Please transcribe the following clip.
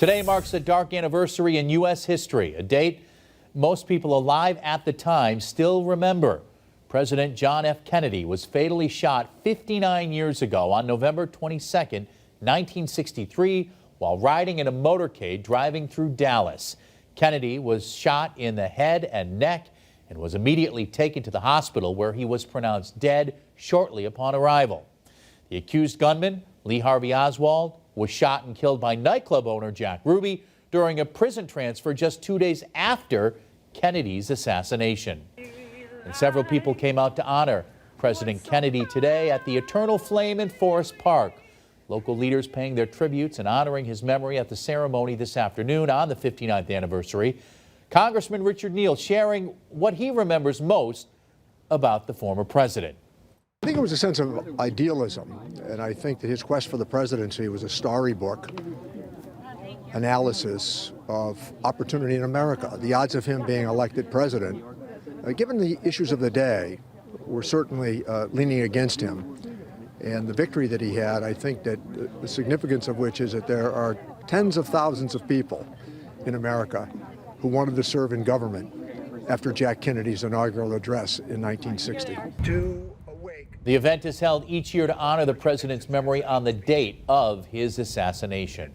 Today marks a dark anniversary in U.S. history, a date most people alive at the time still remember. President John F. Kennedy was fatally shot 59 years ago on November 22, 1963, while riding in a motorcade driving through Dallas. Kennedy was shot in the head and neck and was immediately taken to the hospital, where he was pronounced dead shortly upon arrival. The accused gunman, Lee Harvey Oswald, was shot and killed by nightclub owner Jack Ruby during a prison transfer just 2 days after Kennedy's assassination. And several people came out to honor President Kennedy today at the Eternal Flame in Forest Park. Local leaders paying their tributes and honoring his memory at the ceremony this afternoon on the 59th anniversary. Congressman Richard Neal sharing what he remembers most about the former president. I think it was a sense of idealism, and I think that his quest for the presidency was a storybook analysis of opportunity in America. The odds of him being elected president, given the issues of the day, were certainly leaning against him. And the victory that he had, I think that the significance of which is that there are tens of thousands of people in America who wanted to serve in government after Jack Kennedy's inaugural address in 1960. The event is held each year to honor the president's memory on the date of his assassination.